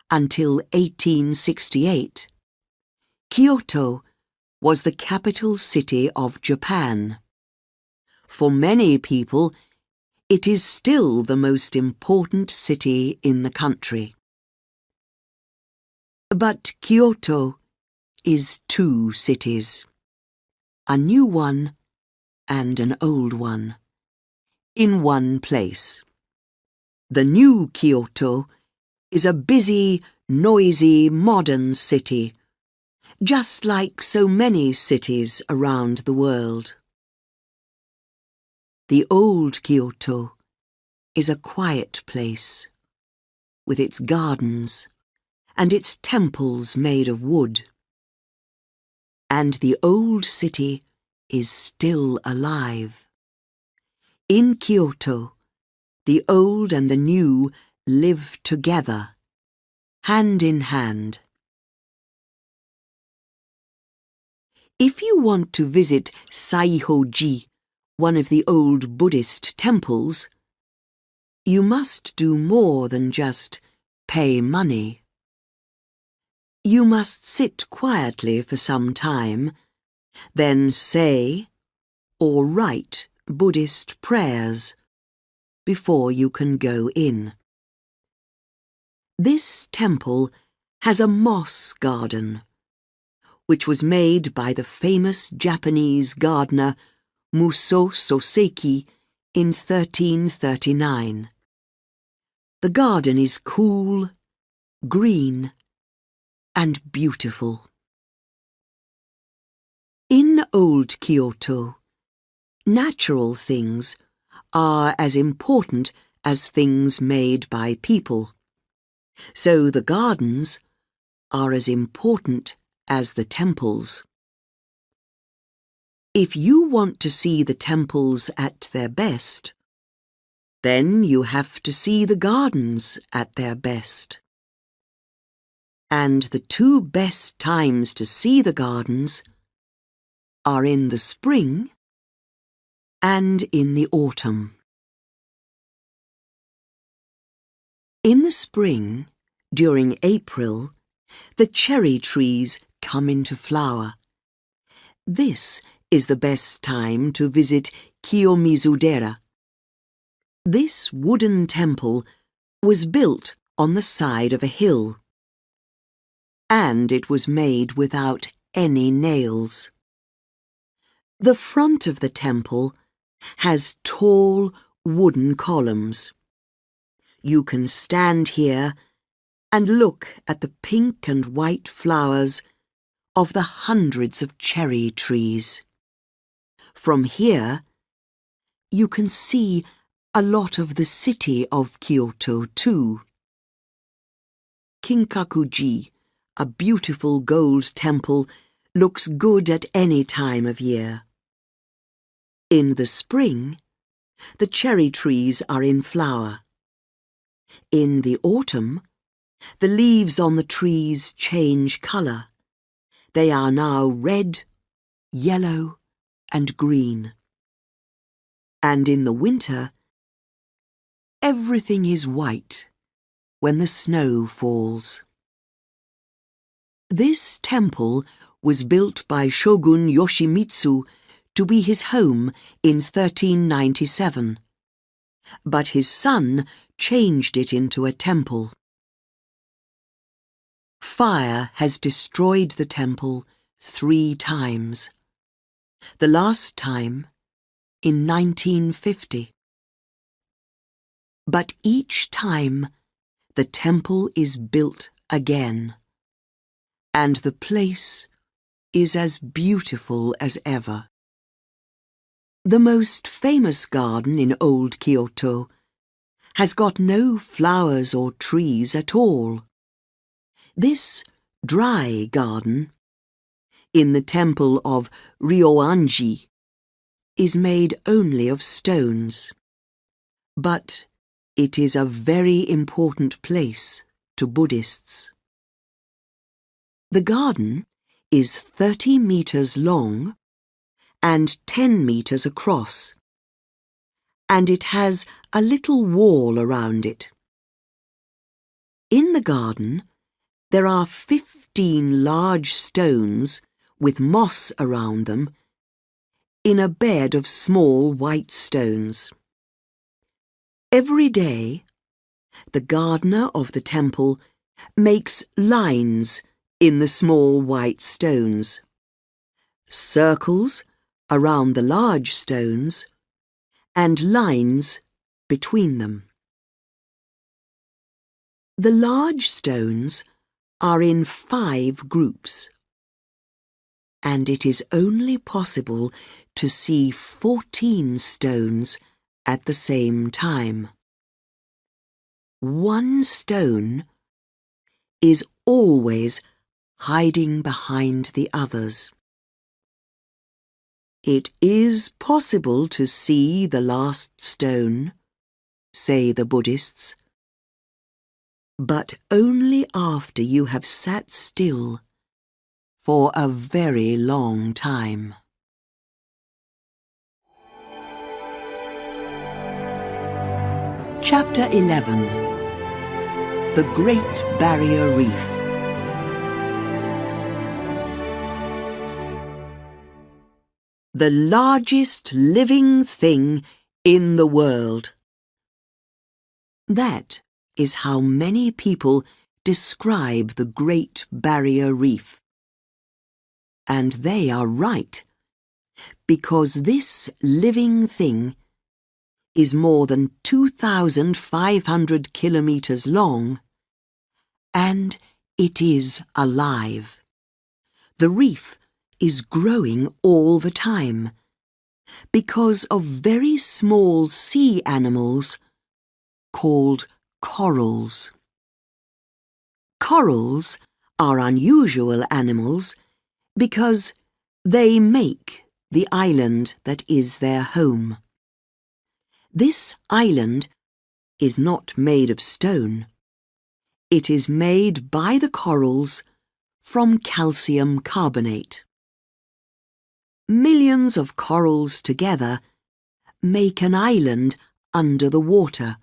until 1868, Kyoto was the capital city of Japan. For many people, it is still the most important city in the country. But Kyoto is two cities, a new one and an old one, in one place. The new Kyoto is a busy, noisy, modern city, just like so many cities around the world. The old Kyoto is a quiet place, with its gardens and its temples made of wood. And the old city is still alive. In Kyoto, the old and the new live together, hand in hand. If you want to visit Saihoji, one of the old Buddhist temples, you must do more than just pay money. You must sit quietly for some time, then say or write Buddhist prayers before you can go in. This temple has a moss garden, which was made by the famous Japanese gardener Musō Soseki in 1339. The garden is cool, green, and beautiful. In old Kyoto, natural things are as important as things made by people. So the gardens are as important as the temples. If you want to see the temples at their best, then you have to see the gardens at their best. And the two best times to see the gardens are in the spring and in the autumn. In the spring, during April, the cherry trees come into flower. This is the best time to visit Kiyomizu-dera. This wooden temple was built on the side of a hill, and it was made without any nails. The front of the temple has tall wooden columns. You can stand here and look at the pink and white flowers of the hundreds of cherry trees. From here, you can see a lot of the city of Kyoto too. Kinkaku-ji, a beautiful gold temple, looks good at any time of year. In the spring, the cherry trees are in flower. In the autumn, the leaves on the trees change colour. They are now red, yellow, and green. And in the winter, everything is white when the snow falls. This temple was built by Shogun Yoshimitsu to be his home in 1397, but his son changed it into a temple. Fire has destroyed the temple 3 times. The last time in 1950. But each time the temple is built again, and the place is as beautiful as ever. The most famous garden in old Kyoto has got no flowers or trees at all. This dry garden, in the temple of Ryoanji, is made only of stones. But it is a very important place to Buddhists. The garden is 30 meters long and 10 meters across, and it has a little wall around it. In the garden, there are 15 large stones with moss around them in a bed of small white stones. Every day, the gardener of the temple makes lines in the small white stones, circles around the large stones, and lines between them. The large stones are in 5 groups, and it is only possible to see 14 stones at the same time. One stone is always hiding behind the others. It is possible to see the last stone, say the Buddhists, but only after you have sat still for a very long time. Chapter 11. The Great Barrier Reef. The largest living thing in the world. That is how many people describe the Great Barrier Reef. And they are right, because this living thing is more than 2,500 kilometers long, and it is alive. The reef is growing all the time because of very small sea animals called corals. Corals are unusual animals because they make the island that is their home. This island is not made of stone. It is made by the corals from calcium carbonate. Millions of corals together make an island under the water,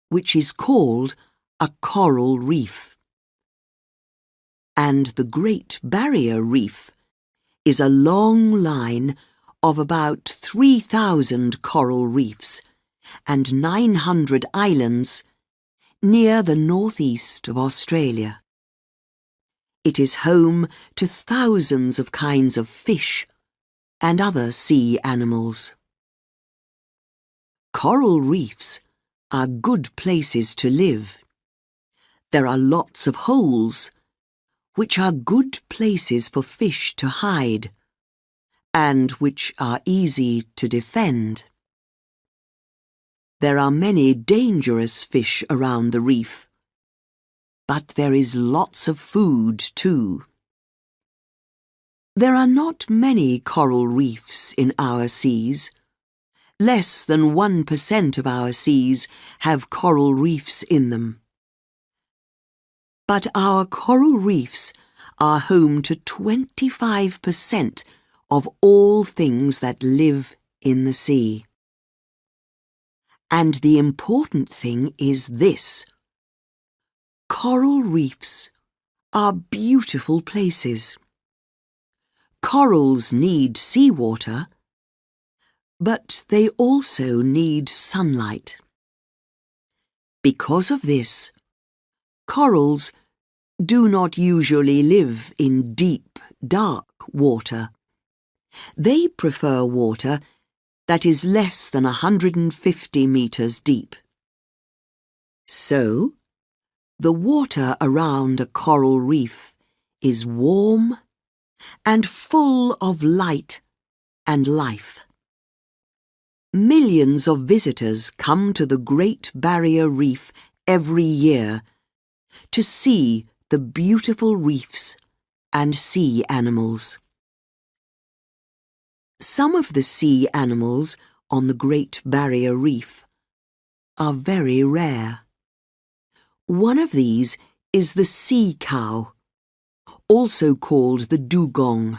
which is called a coral reef. And the Great Barrier Reef is a long line of about 3,000 coral reefs and 900 islands near the northeast of Australia. It is home to thousands of kinds of fish and other sea animals. Coral reefs are good places to live. There are lots of holes, which are good places for fish to hide, and which are easy to defend. There are many dangerous fish around the reef, but there is lots of food too. There are not many coral reefs in our seas. Less than 1% of our seas have coral reefs in them. But our coral reefs are home to 25% of all things that live in the sea. And the important thing is this: coral reefs are beautiful places. Corals need seawater, but they also need sunlight. Because of this, corals do not usually live in deep, dark water. They prefer water that is less than 150 meters deep. So, the water around a coral reef is warm and full of light and life. Millions of visitors come to the Great Barrier Reef every year to see the beautiful reefs and sea animals. Some of the sea animals on the Great Barrier Reef are very rare. One of these is the sea cow, also called the dugong.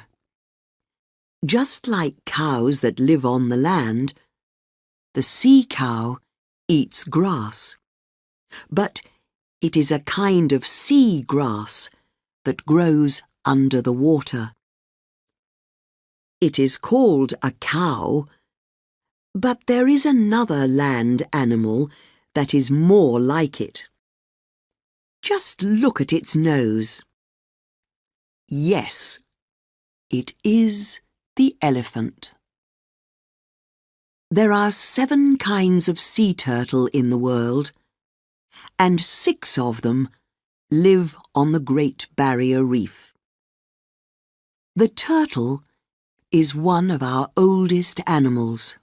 Just like cows that live on the land, the sea cow eats grass, but it is a kind of sea grass that grows under the water. It is called a cow, but there is another land animal that is more like it. Just look at its nose. Yes, it is the elephant. There are 7 kinds of sea turtle in the world, and 6 of them live on the Great Barrier Reef. The turtle is one of our oldest animals.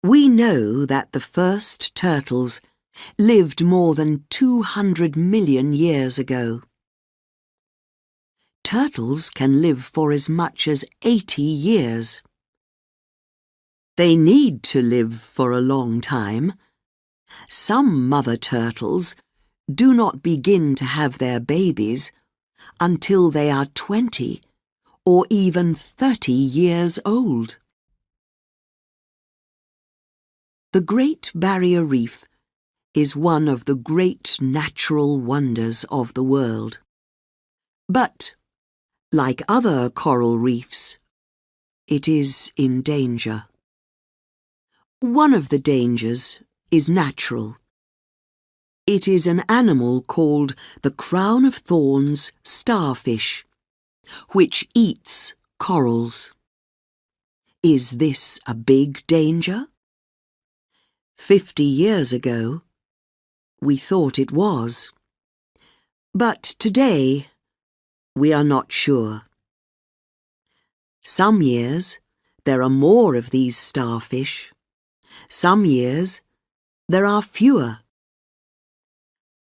We know that the first turtles lived more than 200 million years ago. Turtles can live for as much as 80 years. They need to live for a long time. Some mother turtles do not begin to have their babies until they are 20 or even 30 years old. The Great Barrier Reef is one of the great natural wonders of the world. But, like other coral reefs, it is in danger. One of the dangers is natural. It is an animal called the crown of thorns starfish, which eats corals. Is this a big danger? 50 years ago, we thought it was. But today, we are not sure. Some years, there are more of these starfish. Some years, there are fewer.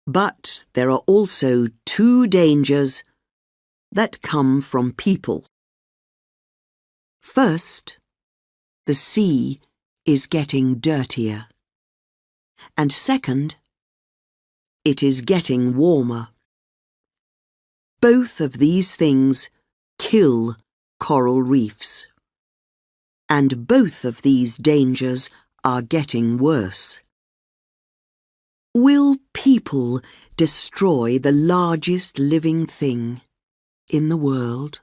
But there are also two dangers that come from people. First, the sea is getting dirtier. And second, it is getting warmer. Both of these things kill coral reefs. And both of these dangers are getting worse. Will people destroy the largest living thing in the world?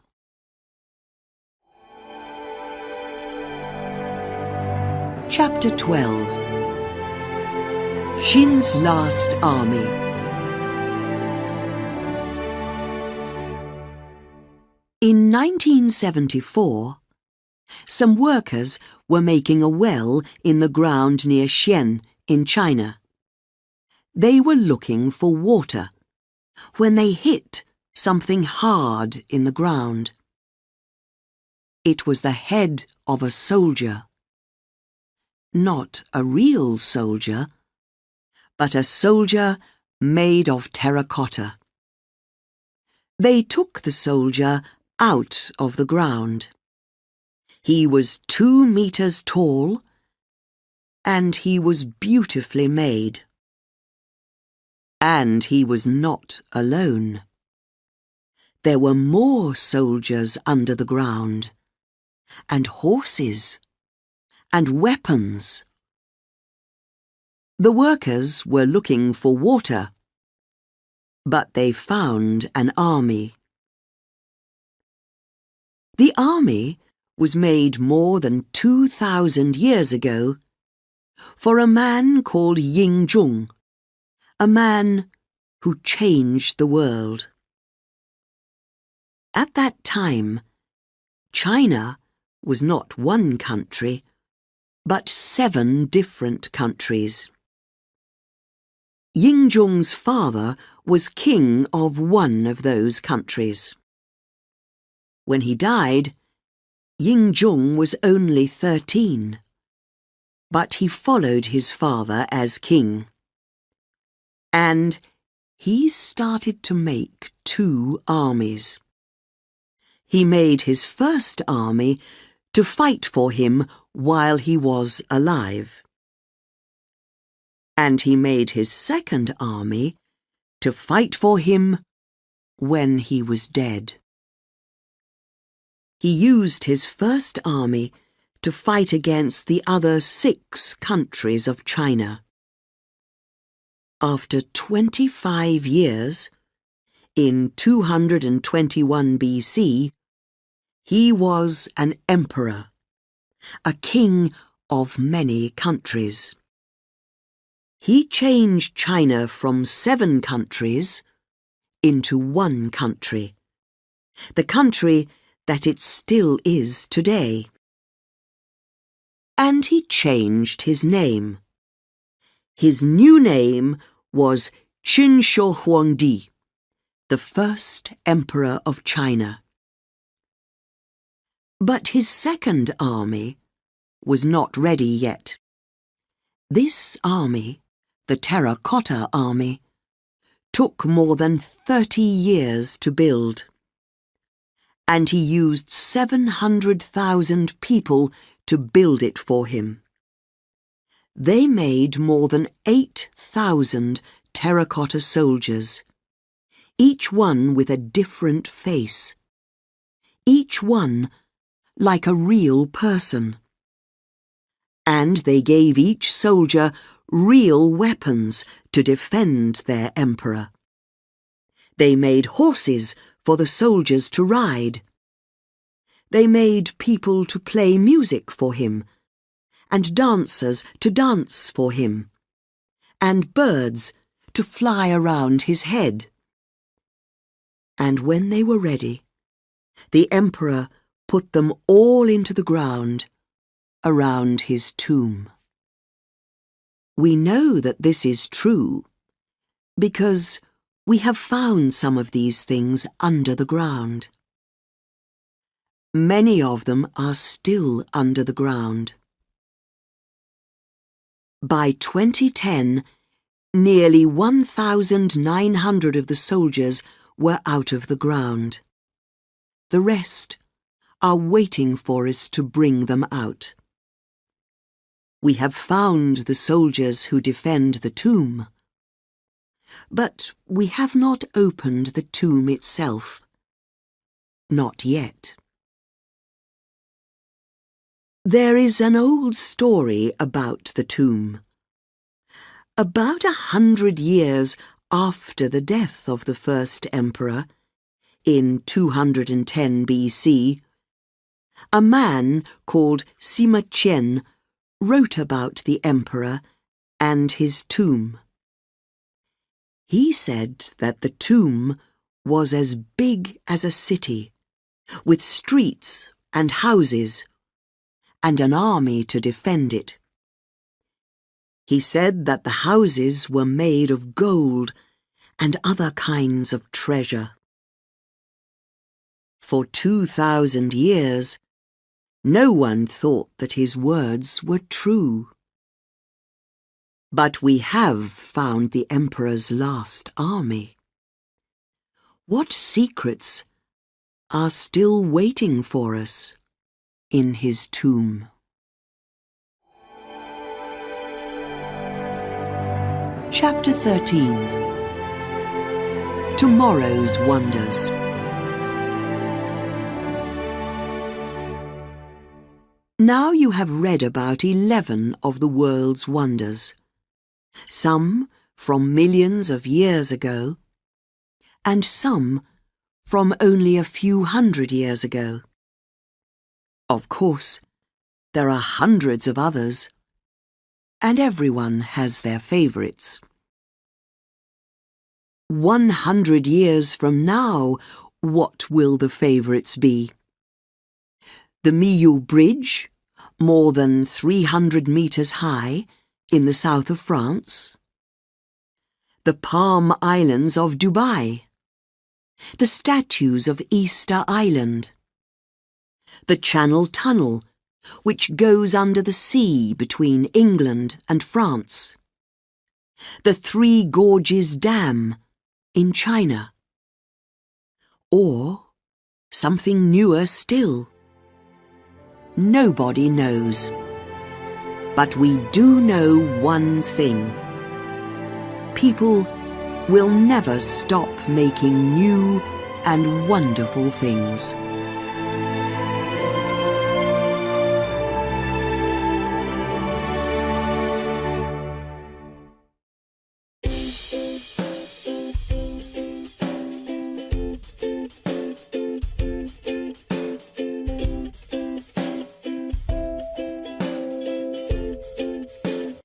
Chapter 12. Qin's Last Army. In 1974, some workers were making a well in the ground near Xi'an in China. They were looking for water when they hit something hard in the ground. It was the head of a soldier. Not a real soldier, but a soldier made of terracotta. They took the soldier out of the ground. He was 2 meters tall, and he was beautifully made. And he was not alone. There were more soldiers under the ground, and horses, and weapons. The workers were looking for water, but they found an army. The army was made more than 2,000 years ago for a man called Ying Zhong, a man who changed the world. At that time, China was not one country, but 7 different countries. Ying Zhong's father was king of one of those countries. When he died, Ying Zhong was only 13, but he followed his father as king. And he started to make 2 armies. He made his first army to fight for him while he was alive. And he made his second army to fight for him when he was dead. He used his first army to fight against the other 6 countries of China. After 25 years, in 221 BC, he was an emperor, a king of many countries. He changed China from 7 countries into 1 country, the country that it still is today. And he changed his name. His new name was Qin Shi Huangdi, the first emperor of China. But his second army was not ready yet. This army, the Terracotta Army, took more than 30 years to build. And he used 700,000 people to build it for him. They made more than 8,000 terracotta soldiers, each one with a different face, each one like a real person. And they gave each soldier real weapons to defend their emperor. They made horses for the soldiers to ride. They made people to play music for him, and dancers to dance for him, and birds to fly around his head. And when they were ready, the emperor put them all into the ground around his tomb. We know that this is true because we have found some of these things under the ground. Many of them are still under the ground. By 2010, nearly 1,900 of the soldiers were out of the ground. The rest are waiting for us to bring them out. We have found the soldiers who defend the tomb, but we have not opened the tomb itself. Not yet. There is an old story about the tomb. About 100 years after the death of the first emperor, in 210 BC, a man called Sima Qian wrote about the emperor and his tomb. He said that the tomb was as big as a city, with streets and houses, and an army to defend it. He said that the houses were made of gold and other kinds of treasure. For 2,000 years, no one thought that his words were true. But we have found the emperor's last army. What secrets are still waiting for us in his tomb? Chapter 13. Tomorrow's Wonders. Now you have read about 11 of the world's wonders, some from millions of years ago, and some from only a few hundred years ago. Of course, there are hundreds of others, and everyone has their favourites. 100 years from now, what will the favourites be? The Millau Bridge, more than 300 metres high, in the south of France. The Palm Islands of Dubai. The statues of Easter Island. The Channel Tunnel, which goes under the sea between England and France. The Three Gorges Dam in China. Or something newer still. Nobody knows. But we do know one thing. People will never stop making new and wonderful things.